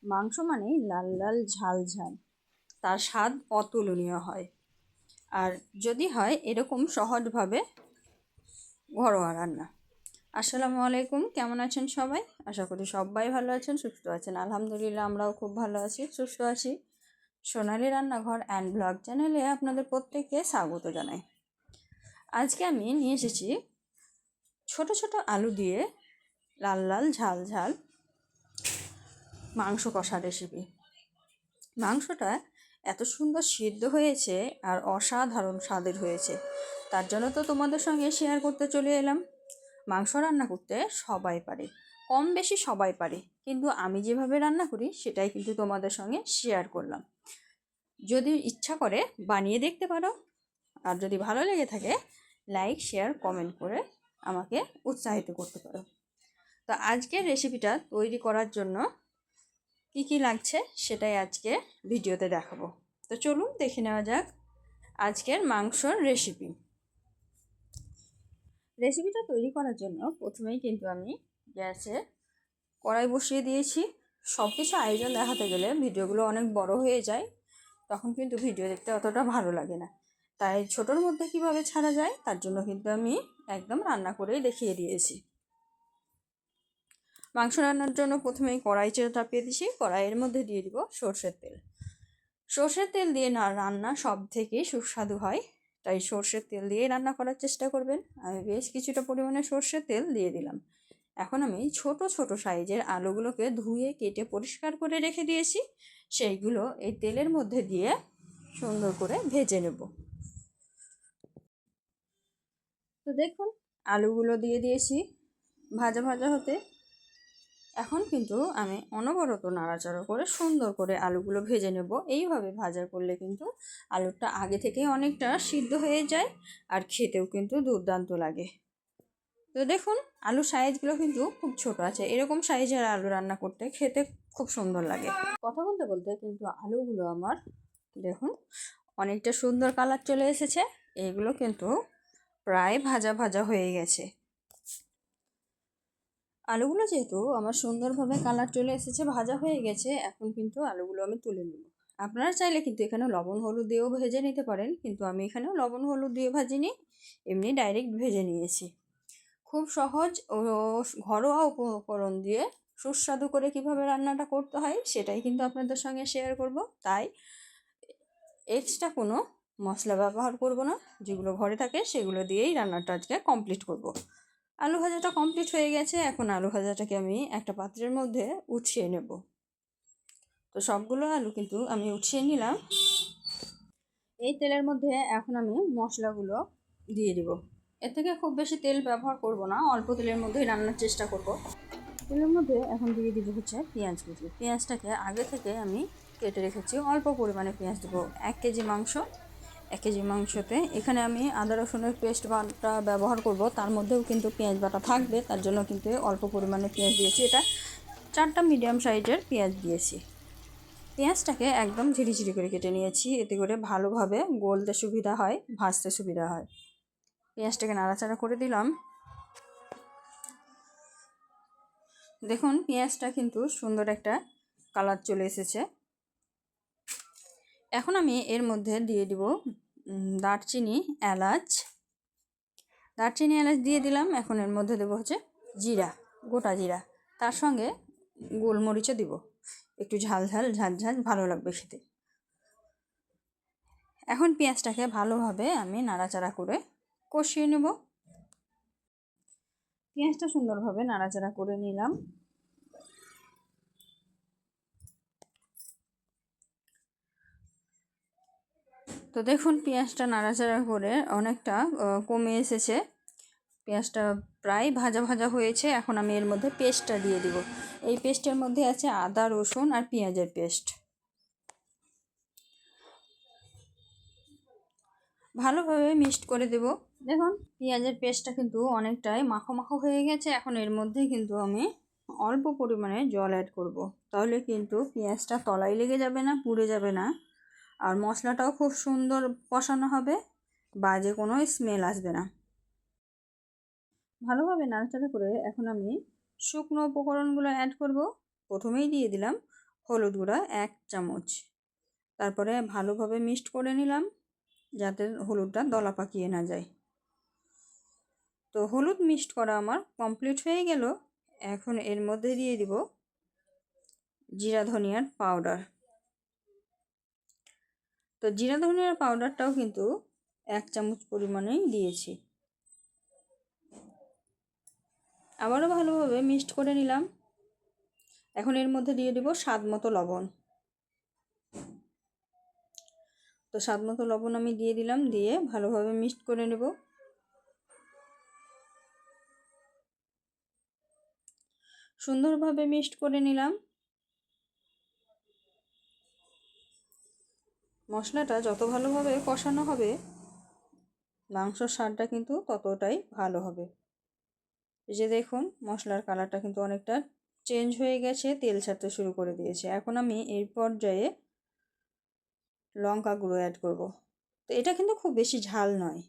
মাংস মানেই লাল লাল ঝাল ঝাল, তার স্বাদ অতুলনীয় হয়। আর যদি হয় এরকম সহজভাবে ঘরোয়া রান্না। আসসালামু আলাইকুম, কেমন আছেন সবাই? আশা করি সবাই ভালো আছেন, সুস্থ আছেন। আলহামদুলিল্লাহ, আমরাও খুব ভালো আছি, সুস্থ আছি। সোনালি রান্নাঘর অ্যান্ড ব্লগ চ্যানেলে আপনাদের প্রত্যেককে স্বাগত জানাই। আজকে আমি নিয়ে এসেছি ছোট ছোট আলু দিয়ে লাল লাল ঝাল ঝাল মাংস কষা রেসিপি। মাংসটা এত সুন্দর সিদ্ধ হয়েছে আর অসাধারণ স্বাদের হয়েছে, তার জন্য তো তোমাদের সঙ্গে শেয়ার করতে চলে এলাম। মাংস রান্না করতে সবাই পারে, কম বেশি সবাই পারে, কিন্তু আমি যেভাবে রান্না করি সেটাই কিন্তু তোমাদের সঙ্গে শেয়ার করলাম। যদি ইচ্ছা করে বানিয়ে দেখতে পারো, আর যদি ভালো লেগে থাকে লাইক শেয়ার কমেন্ট করে আমাকে উৎসাহিত করতে পারো। তো আজকের রেসিপিটা তৈরি করার জন্য কি কি লাগছে সেটাই আজকে ভিডিওতে দেখাবো। তো চলুন দেখে নেওয়া যাক আজকের মাংসর রেসিপিটা তৈরি করার জন্য প্রথমেই কিন্তু আমি গ্যাসে কড়াই বসিয়ে দিয়েছি। সব কিছু আয়োজন দেখাতে গেলে ভিডিওগুলো অনেক বড় হয়ে যায়, তখন কিন্তু ভিডিও দেখতে অতটা ভালো লাগে না। তাই ছোটোর মধ্যে কিভাবে ছাড়া যায় তার জন্য কিন্তু আমি একদম রান্না করেই দেখিয়ে দিয়েছি। মাংস রান্নার জন্য প্রথমেই কড়াই চাপিয়ে দিয়েছি। কড়াইয়ের মধ্যে দিয়ে দিব সর্ষের তেল। সর্ষের তেল দিয়ে রান্না সব থেকে সুস্বাদু হয়, তাই সর্ষের তেল দিয়ে রান্না করার চেষ্টা করবেন। আমি বেশ কিছুটা পরিমাণে সর্ষের তেল দিয়ে দিলাম। এখন আমি ছোট ছোট সাইজের আলুগুলোকে ধুয়ে কেটে পরিষ্কার করে রেখে দিয়েছি, সেইগুলো এই তেলের মধ্যে দিয়ে সুন্দর করে ভেজে নেব। তো দেখুন, আলুগুলো দিয়ে দিয়েছি ভাজা ভাজা হতে। এখন কিন্তু আমি অনবরত নাড়াচাড়া করে সুন্দর করে আলুগুলো ভেজে নেব। এইভাবে ভাজা করলে কিন্তু আলুটা আগে থেকেই অনেকটা সিদ্ধ হয়ে যায়, আর খেতেও কিন্তু দুর্দান্ত লাগে। তো দেখুন, আলুর সাইজগুলো কিন্তু খুব ছোট আছে। এরকম সাইজের আলু রান্না করতে খেতে খুব সুন্দর লাগে। কথা বলতে বলতে কিন্তু আলুগুলো আমার দেখুন অনেকটা সুন্দর কালার চলে এসেছে। এগুলো কিন্তু প্রায় ভাজা ভাজা হয়ে গেছে। আলুগুলো যেহেতু আমার সুন্দরভাবে কালার চলে এসেছে, ভাজা হয়ে গেছে, এখন কিন্তু আলুগুলো আমি তুলে নেব। আপনারা চাইলে কিন্তু এখানে লবণ হলুদ দিয়েও ভেজে নিতে পারেন, কিন্তু আমি এখানে লবণ হলুদ দিয়ে ভাজিনি, এমনি ডাইরেক্ট ভেজে নিয়েছি। খুব সহজ ও ঘরোয়া উপকরণ দিয়ে সুস্বাদু করে কিভাবে রান্নাটা করতে হয় সেটাই কিন্তু আপনাদের সঙ্গে শেয়ার করব। তাই এক্সট্রা কোনো মশলা ব্যবহার করব না, যেগুলো ঘরে থাকে সেগুলো দিয়েই রান্নাটা আজকে কমপ্লিট করব। আলু ভাজাটা কমপ্লিট হয়ে গেছে। এখন আলু ভাজাটাকে আমি একটা পাত্রের মধ্যে উঠিয়ে নেব। তো সবগুলো আলু কিন্তু আমি উঠিয়ে নিলাম। এই তেলের মধ্যে এখন আমি মশলাগুলো দিয়ে দিব। এর থেকে খুব বেশি তেল ব্যবহার করব না, অল্প তেলের মধ্যেই রান্নার চেষ্টা করব। তেলের মধ্যে এখন দিয়ে দিব হচ্ছে পেঁয়াজ কুচি। পেঁয়াজটাকে আগে থেকে আমি কেটে রেখেছি, অল্প পরিমাণে পেঁয়াজ দেবো। 1 কেজি মাংস, 1 কেজি মাংসতে এখানে আমি আদা রসুনের পেস্ট বাটা ব্যবহার করব, তার মধ্যেও কিন্তু পেঁয়াজ বাটা থাকবে, তার জন্য কিন্তু অল্প পরিমাণে পেঁয়াজ দিয়েছি। এটা 4টা মিডিয়াম সাইজের পেঁয়াজ দিয়েছি। পেঁয়াজটাকে একদম ঝিরিঝিরি করে কেটে নিয়েছি, এতে করে ভালোভাবে গলতে সুবিধা হয়, ভাজতে সুবিধা হয়। পেঁয়াজটাকে নাড়াচাড়া করে দিলাম। দেখুন, পেঁয়াজটা কিন্তু সুন্দর একটা কালার চলে এসেছে। এখন আমি এর মধ্যে দিয়ে দিব দারচিনি এলাচ দিয়ে দিলাম। এখন এর মধ্যে দেবো হচ্ছে জিরা, গোটা জিরা, তার সঙ্গে গোলমরিচও দিব, একটু ঝাল ঝাল ঝাঁঝ ঝাঁঝ ভালো লাগবে খেতে। এখন পেঁয়াজটাকে ভালোভাবে আমি নাড়াচাড়া করে কষিয়ে নেব। পেঁয়াজটা সুন্দরভাবে নাড়াচাড়া করে নিলাম। তো দেখুন, পেঁয়াজটা নাড়াচাড়া করে অনেকটা কমে এসেছে, পেঁয়াজটা প্রায় ভাজা ভাজা হয়েছে। এখন আমি এর মধ্যে পেস্টটা দিয়ে দিব। এই পেস্টের মধ্যে আছে আদা রসুন আর পেঁয়াজের পেস্ট। ভালোভাবে মিক্সড করে দেব। দেখুন, পেঁয়াজের পেস্টটা কিন্তু অনেকটাই মাখো মাখো হয়ে গেছে। এখন এর মধ্যে কিন্তু আমি অল্প পরিমাণে জল অ্যাড করব, তাহলে কিন্তু পেঁয়াজটা তলায় লেগে যাবে না, পুড়ে যাবে না, আর মশলাটাও খুব সুন্দর কষানো হবে, বাজে কোনো স্মেল আসবে না। ভালোভাবে নাড়াচাড়া করে এখন আমি শুকনো উপকরণগুলো অ্যাড করব। প্রথমেই দিয়ে দিলাম হলুদ গুঁড়া 1 চামচ, তারপরে ভালোভাবে মিক্সড করে নিলাম যাতে হলুদটা দলা পাকিয়ে না যায়। তো হলুদ মিক্সড করা আমার কমপ্লিট হয়ে গেল। এখন এর মধ্যে দিয়ে দিব জিরা ধনিয়ার পাউডার। তো জিরা ধনিয়ার পাউডারটাও কিন্তু 1 চামচ পরিমাণেই দিয়েছি। আবারও ভালোভাবে মিক্সড করে নিলাম। এখন এর মধ্যে দিয়ে দিব স্বাদ মতো লবণ। তো স্বাদ মতো লবণ আমি দিয়ে দিলাম, দিয়ে ভালোভাবে মিক্সড করে নেব। সুন্দরভাবে মিক্সড করে নিলাম। মশলাটা যত ভালোভাবে কষানো হবে মাংসর স্বাদটা কিন্তু ততটাই ভালো হবে। এই যে দেখুন মশলার কালারটা কিন্তু অনেকটা চেঞ্জ হয়ে গেছে, তেল ছাড়তে শুরু করে দিয়েছে। এখন আমি এই পর্যায়ে লঙ্কা গুঁড়ো অ্যাড করব। তো এটা কিন্তু খুব বেশি ঝাল নয়,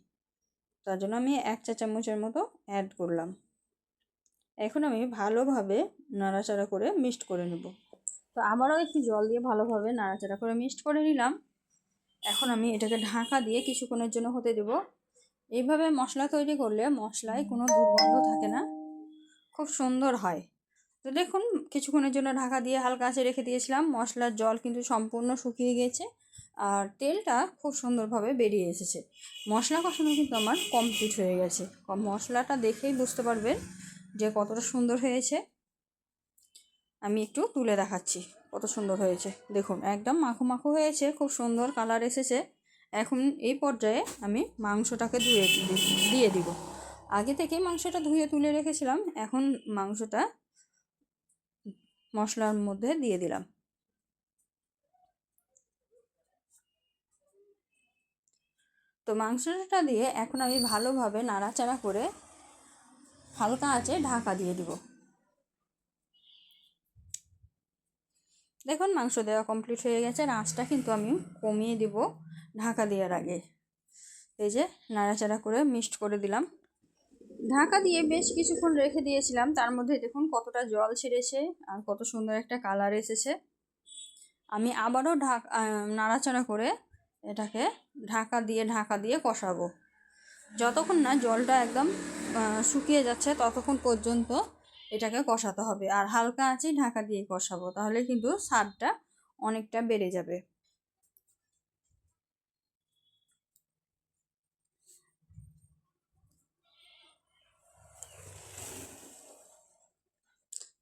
তার জন্য আমি 1 চা চামচের মতো অ্যাড করলাম। এখন আমি ভালোভাবে নাড়াচাড়া করে মিক্সড করে নেব। তো আবারও একটু জল দিয়ে ভালোভাবে নাড়াচাড়া করে মিক্সড করে নিলাম। এখন আমি এটাকে ঢাকা দিয়ে কিছুক্ষণের জন্য হতে দেব। এইভাবে মশলা তৈরি করলে মশলায় কোনো দুর্গন্ধ থাকে না, খুব সুন্দর হয়। তো দেখুন কিছুক্ষণের জন্য ঢাকা দিয়ে হালকা আঁচে রেখে দিয়েছিলাম। মশলার জল কিন্তু সম্পূর্ণ শুকিয়ে গেছে আর তেলটা খুব সুন্দরভাবে বেরিয়ে এসেছে। মশলা কষানো কিন্তু আমার কমপ্লিট হয়ে গেছে। মশলাটা দেখেই বুঝতে পারবেন যে কতটা সুন্দর হয়েছে। আমি একটু তুলে দেখাচ্ছি কত সুন্দর হয়েছে। দেখুন একদম মাখো মাখো হয়েছে, খুব সুন্দর কালার এসেছে। এখন এই পর্যায়ে আমি মাংসটাকে দিয়ে দিব। আগে থেকেই মাংসটা ধুয়ে তুলে রেখেছিলাম, এখন মাংসটা মশলার মধ্যে দিয়ে দিলাম। তো মাংসটা দিয়ে এখন আমি ভালোভাবে নাড়াচাড়া করে হালকা আঁচে ঢাকা দিয়ে দিব। দেখুন মাংস দেওয়া কমপ্লিট হয়ে গেছে। আঁচটা কিন্তু আমি কমিয়ে দিব ঢাকা দেওয়ার আগে। এই যে নাড়াচাড়া করে মিক্সড করে দিলাম। ঢাকা দিয়ে বেশ কিছুক্ষণ রেখে দিয়েছিলাম, তার মধ্যে দেখুন কতটা জল ছেড়েছে আর কত সুন্দর একটা কালার এসেছে। আমি আবারও নাড়াচাড়া করে এটাকে ঢাকা দিয়ে কষাবো যতক্ষণ না জলটা একদম শুকিয়ে যাচ্ছে, ততক্ষণ পর্যন্ত এটাকে কষাতে হবে। আর হালকা আঁচে ঢাকা দিয়ে কষাবো, তাহলে কিন্তু স্বাদটা অনেকটা বেড়ে যাবে।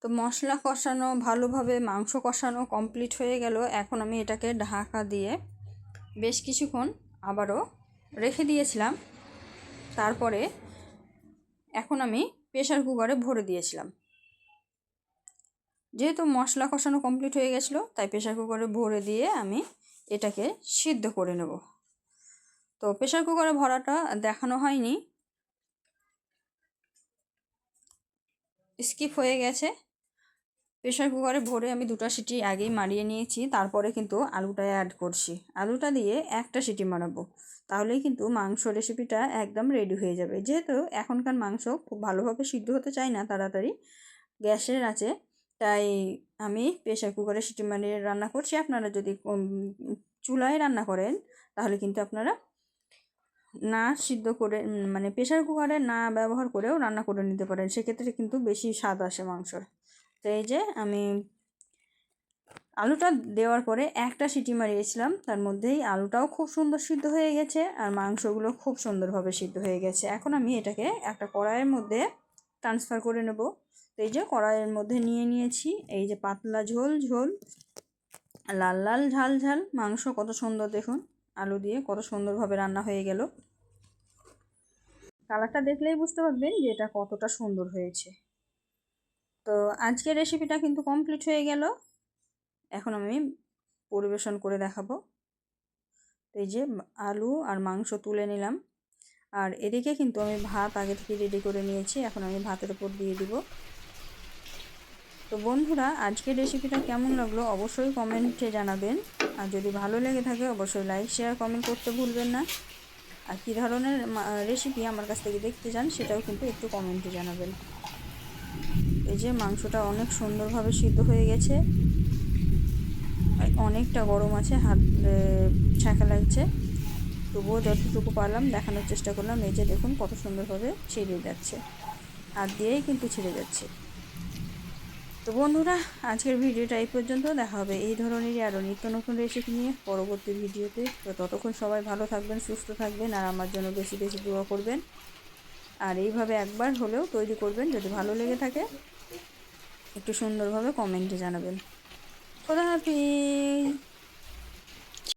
তো মশলা কষানো ভালোভাবে মাংস কষানো কমপ্লিট হয়ে গেল। এখন আমি এটাকে ঢাকা দিয়ে বেশ কিছুক্ষণ আবারও রেখে দিয়েছিলাম। তারপরে এখন আমি প্রেসার কুকারে ভরে দিয়েছিলাম। যেহেতু মশলা কষানো কমপ্লিট হয়ে গেছিলো তাই প্রেসার কুকারে ভরে দিয়ে আমি এটাকে সিদ্ধ করে নেব। তো প্রেসার কুকারে ভরাটা দেখানো হয়নি, স্কিপ হয়ে গেছে। প্রেসার কুকারে ভরে আমি 2টা সিটি আগেই মারিয়ে নিয়েছি, তারপরে কিন্তু আলুটা অ্যাড করছি। আলুটা দিয়ে 1টা সিটি মারাবো, তাহলেই কিন্তু মাংস রেসিপিটা একদম রেডি হয়ে যাবে। যেহেতু এখনকার মাংস খুব ভালোভাবে সিদ্ধ হতে চায় না তাড়াতাড়ি গ্যাসের আছে, তাই আমি প্রেসার কুকারে সিটি মারিয়ে রান্না করছি। আপনারা যদি চুলায় রান্না করেন তাহলে কিন্তু আপনারা না সিদ্ধ করে মানে প্রেসার কুকারে না ব্যবহার করেও রান্না করে নিতে পারেন, সেক্ষেত্রে কিন্তু বেশি স্বাদ আসে মাংসর। তো এই যে আমি আলুটা দেওয়ার পরে 1টা সিটি মারিয়েছিলাম, তার মধ্যেই আলুটাও খুব সুন্দর সিদ্ধ হয়ে গেছে আর মাংসগুলো খুব সুন্দরভাবে সিদ্ধ হয়ে গেছে। এখন আমি এটাকে একটা কড়াইয়ের মধ্যে ট্রান্সফার করে নেব। তো এই যে কড়াইয়ের মধ্যে নিয়ে নিয়েছি, এই যে পাতলা ঝোল ঝোল লাল লাল ঝাল ঝাল মাংস, কত সুন্দর দেখুন আলু দিয়ে কত সুন্দরভাবে রান্না হয়ে গেল। কালারটা দেখলেই বুঝতে পারবেন যে এটা কতটা সুন্দর হয়েছে। তো আজকের রেসিপিটা কিন্তু কমপ্লিট হয়ে গেল। এখন আমি পরিবেশন করে দেখাবো। এই যে আলু আর মাংস তুলে নিলাম, আর এদিকে কিন্তু আমি ভাত আগে থেকে রেডি করে নিয়েছি, এখন আমি ভাতের উপর দিয়ে দিব। তো বন্ধুরা আজকের রেসিপিটা কেমন লাগলো অবশ্যই কমেন্টে জানাবেন, আর যদি ভালো লেগে থাকে অবশ্যই লাইক শেয়ার কমেন্ট করতে ভুলবেন না। আর কী ধরনের রেসিপি আমার কাছ থেকে দেখতে চান সেটাও কিন্তু একটু কমেন্টে জানাবেন। এই যে মাংসটা অনেক সুন্দরভাবে সিদ্ধ হয়ে গেছে। অনেকটা গরম আছে, হাত ছ্যাঁকা লাগছে, তবুও যতটুকু পারলাম দেখানোর চেষ্টা করলাম। এই যে দেখুন কত সুন্দরভাবে ছিঁড়ে যাচ্ছে, হাত দিয়েই কিন্তু ছিঁড়ে যাচ্ছে। তো বন্ধুরা, আজকের ভিডিওটা এই পর্যন্ত। দেখা হবে এই ধরনেরই আরও নিত্য নতুন রেসিপি নিয়ে পরবর্তী ভিডিওতে। তো ততক্ষণ সবাই ভালো থাকবেন, সুস্থ থাকবেন, আর আমার জন্য বেশি বেশি দোয়া করবেন। আর এইভাবে একবার হলেও তৈরি করবেন, যদি ভালো লেগে থাকে একটু সুন্দরভাবে কমেন্টে জানাবেন। খোদা হাফিজ।